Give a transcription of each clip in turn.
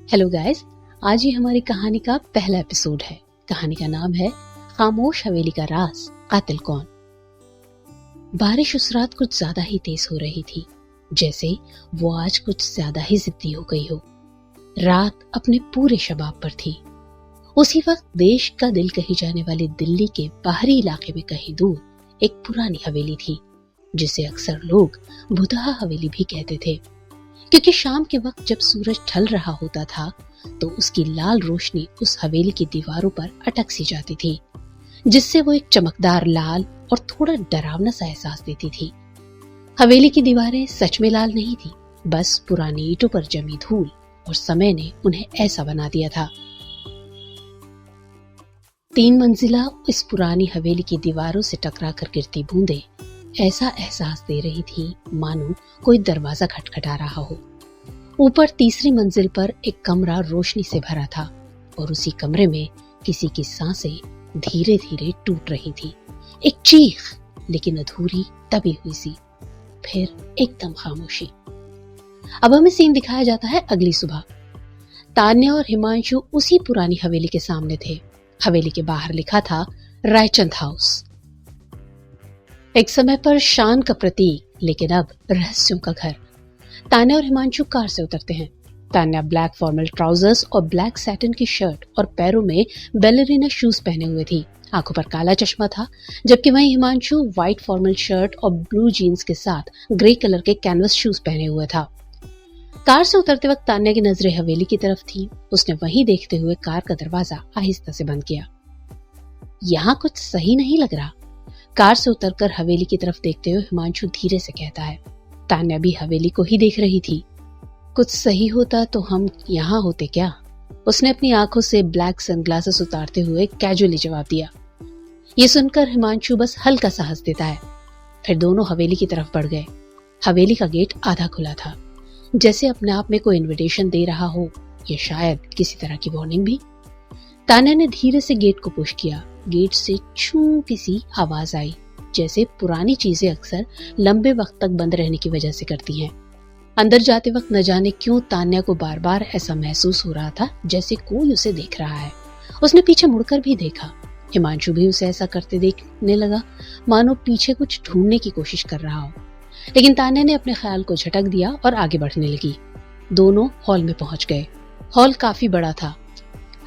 Hello guys, आज ये हमारी कहानी का पहला एपिसोड है। कहानी का नाम है खामोश हवेली का राज, कातिल कौन। बारिश उस रात कुछ ज्यादा ही तेज हो रही थी, जैसे वो आज कुछ ज्यादा ही जिद्दी हो गई हो। रात अपने पूरे शबाब पर थी। उसी वक्त देश का दिल कही जाने वाली दिल्ली के बाहरी इलाके में कहीं दूर एक पुरानी हवेली थी, जिसे अक्सर लोग भुतहा हवेली भी कहते थे, क्योंकि शाम के वक्त जब सूरज ढल रहा होता था तो उसकी लाल रोशनी उस हवेली की दीवारों पर अटक सी जाती थी, जिससे वो एक चमकदार लाल और थोड़ा डरावना सा एहसास देती थी। हवेली की दीवारें सच में लाल नहीं थी, बस पुरानी ईंटों पर जमी धूल और समय ने उन्हें ऐसा बना दिया था। 3 मंजिला इस पुरानी हवेली की दीवारों से टकरा कर गिरती बूंदें ऐसा एहसास दे रही थी मानो कोई दरवाजा खटखटा रहा हो। ऊपर तीसरी मंजिल पर एक कमरा रोशनी से भरा था और उसी कमरे में किसी की सांसें धीरे धीरे टूट रही थी। एक चीख, लेकिन अधूरी दबी हुई सी। फिर एकदम खामोशी। अब हमें सीन दिखाया जाता है अगली सुबह। तान्या और हिमांशु उसी पुरानी हवेली के सामने थे। हवेली के बाहर लिखा था रायचंद हाउस। एक समय पर शान का प्रतीक, लेकिन अब रहस्यों का घर। तान्या और हिमांशु कार से उतरते हैं। तान्या ब्लैक फॉर्मल ट्राउजर्स और ब्लैक सैटिन की शर्ट और पैरों में बैलेरिना शूज पहने हुए थी। आंखों पर काला चश्मा था, जबकि वहीं हिमांशु व्हाइट फॉर्मल शर्ट और ब्लू जीन्स के साथ ग्रे कलर के कैनवस शूज पहने हुए था। कार से उतरते वक्त तान्या की नजरें हवेली की तरफ थी। उसने वहीं देखते हुए कार का दरवाजा आहिस्ता से बंद किया। यहाँ कुछ सही नहीं लग रहा। कार से उतरकर हवेली की तरफ देखते हुए हिमांशु धीरे से कहता है। तान्या भी हवेली को ही देख रही थी। कुछ सही होता तो हम यहाँ होते क्या? उसने अपनी आंखों से ब्लैक सनग्लासेस उतारते हुए कैजुअली जवाब दिया। ये सुनकर हिमांशु बस हल्का सा हंस देता है। फिर दोनों हवेली की तरफ बढ़ गए। हवेली का गेट आधा खुला था, जैसे अपने आप में कोई इन्विटेशन दे रहा हो, या शायद किसी तरह की वार्निंग भी। तान्या ने धीरे से गेट को पुश किया। गेट से छू किसी आवाज आई, जैसे पुरानी चीजें अक्सर लंबे वक्त तक बंद रहने की वजह से करती हैं। अंदर जाते वक्त न जाने क्यों तान्या को बार बार ऐसा महसूस हो रहा था जैसे कोई उसे देख रहा है। उसने पीछे मुड़कर भी देखा। हिमांशु भी उसे ऐसा करते देखने लगा, मानो पीछे कुछ ढूंढने की कोशिश कर रहा हो। लेकिन तान्या ने अपने ख्याल को झटक दिया और आगे बढ़ने लगी। दोनों हॉल में पहुंच गए। हॉल काफी बड़ा था।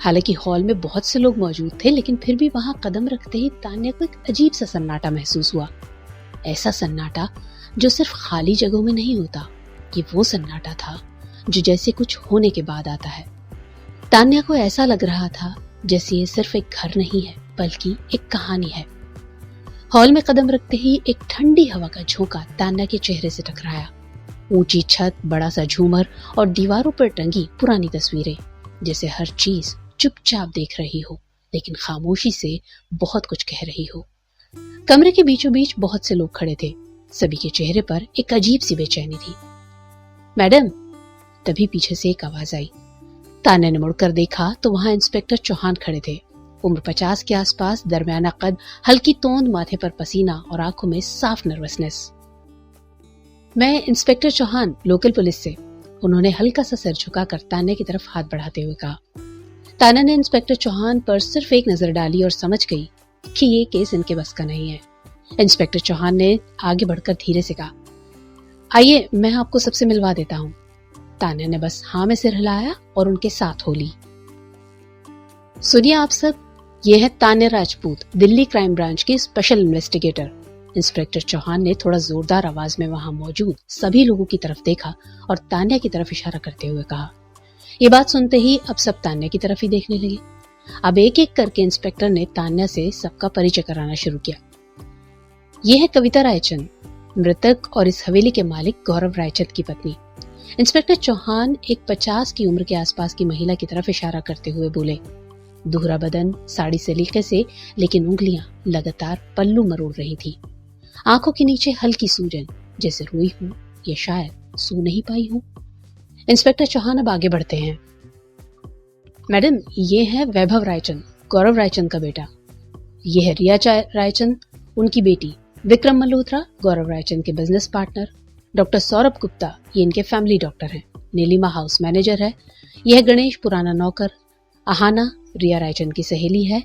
हालांकि हॉल में बहुत से लोग मौजूद थे, लेकिन फिर भी वहां कदम रखते ही तान्या को एक अजीब सा सन्नाटा महसूस हुआ। ऐसा सन्नाटा जो सिर्फ खाली जगहों में नहीं होता। ये वो सन्नाटा था जो जैसे कुछ होने के बाद आता है। तान्या को ऐसा लग रहा था जैसे ये सिर्फ एक घर नहीं है, बल्कि एक कहानी है। हॉल में कदम रखते ही एक ठंडी हवा का झोंका तान्या के चेहरे से टकराया। ऊंची छत, बड़ा सा झूमर और दीवारों पर टंगी पुरानी तस्वीरें, जैसे हर चीज चुपचाप देख रही हो, लेकिन खामोशी से बहुत कुछ कह रही हो। कमरे के बीचों बीच बहुत से लोग खड़े थे। सभी के चेहरे पर एक अजीब सी बेचैनी थी। मैडम, तभी पीछे से एक आवाज आई। तान्या ने मुड़कर देखा तो वहां इंस्पेक्टर चौहान खड़े थे। उम्र 50 के आसपास, दरमियाना कद, हल्की तोंद, माथे पर पसीना और आंखों में साफ नर्वसनेस। मैं इंस्पेक्टर चौहान, लोकल पुलिस से। उन्होंने हल्का सा सर झुकाकर तान्या की तरफ हाथ बढ़ाते हुए कहा। तान्या ने इंस्पेक्टर चौहान पर सिर्फ एक नजर डाली और समझ गई कि ये केस इनके बस का नहीं है। इंस्पेक्टर चौहान ने आगे बढ़कर धीरे से कहा, आइए मैं आपको सबसे मिलवा देता हूँ। तान्या ने बस हाँ में सिर हिलाया और उनके साथ हो ली। सुनिए आप सब, ये है तान्या राजपूत, दिल्ली क्राइम ब्रांच की स्पेशल इन्वेस्टिगेटर। इंस्पेक्टर चौहान ने थोड़ा जोरदार आवाज में वहां मौजूद सभी लोगों की तरफ देखा और तान्या की तरफ इशारा करते हुए कहा। ये बात सुनते ही अब सब तान्या की तरफ ही देखने लगे। अब एक एक करके इंस्पेक्टर ने तान्या से सबका परिचय कराना शुरू किया। ये है कविता रायचंद, मृतक और इस हवेली के मालिक गौरव रायचंद की पत्नी। इंस्पेक्टर चौहान एक 50 की उम्र के आसपास की महिला की तरफ इशारा करते हुए बोले। दोहरा बदन, साड़ी सलीके से, लेकिन उंगलियां लगातार पल्लू मरोड़ रही थी। आंखों के नीचे हल्की सूजन, जैसे रोई हूं या शायद सो नहीं पाई हूं। इंस्पेक्टर चौहान अब आगे बढ़ते हैं। मैडम, ये है वैभव रायचंद, गौरव रायचंद का बेटा। ये है रिया रायचंद, उनकी बेटी। विक्रम मल्होत्रा, गौरव रायचंद के business partner. Doctor Saurabh Gupta, ये इनके फैमिली डॉक्टर हैं। नीलिमा हाउस मैनेजर है, यह गणेश पुराना नौकर, आहाना रिया रायचंद की सहेली है,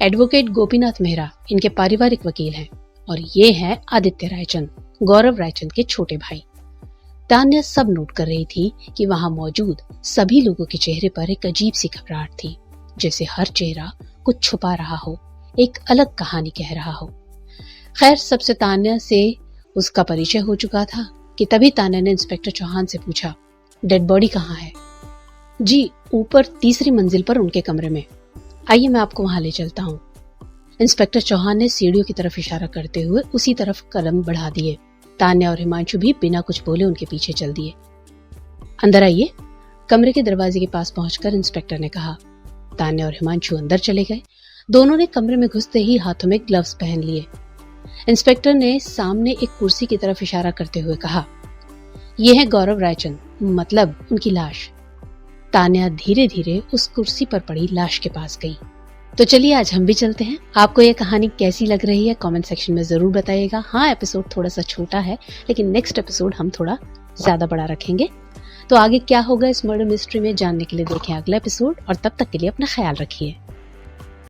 एडवोकेट गोपीनाथ मेहरा इनके पारिवारिक वकील हैं और ये हैं आदित्य रायचंद, गौरव रायचंद के छोटे भाई। तान्या सब नोट कर रही थी कि वहां मौजूद सभी लोगों के चेहरे पर एक अजीब सी घबराहट थी, जैसे हर चेहरा कुछ छुपा रहा हो, एक अलग कहानी कह रहा हो। खैर, सबसे तान्या से उसका परिचय हो चुका था कि तभी तान्या ने इंस्पेक्टर चौहान से पूछा, डेड बॉडी कहाँ है? जी, ऊपर तीसरी मंजिल पर उनके कमरे में। आइए मैं आपको वहां ले चलता हूँ। इंस्पेक्टर चौहान ने सीढ़ियों की तरफ इशारा करते हुए उसी तरफ कदम बढ़ा दिए। तान्या और हिमांशु भी बिना कुछ बोले उनके पीछे चल दिए। अंदर आइए, कमरे के दरवाजे के पास पहुंचकर इंस्पेक्टर ने कहा। तान्या और हिमांशु अंदर चले गए। दोनों ने कमरे में घुसते ही हाथों में ग्लव्स पहन लिए। इंस्पेक्टर ने सामने एक कुर्सी की तरफ इशारा करते हुए कहा, यह है गौरव रायचंद, मतलब उनकी लाश। तान्या धीरे धीरे उस कुर्सी पर पड़ी लाश के पास गई। तो चलिए आज हम भी चलते हैं। आपको यह कहानी कैसी लग रही है कमेंट सेक्शन में जरूर बताइएगा। हाँ, एपिसोड थोड़ा सा छोटा है, लेकिन नेक्स्ट एपिसोड हम थोड़ा ज्यादा बड़ा रखेंगे। तो आगे क्या होगा इस मर्डर मिस्ट्री में जानने के लिए देखें अगला एपिसोड, और तब तक के लिए अपना ख्याल रखिए।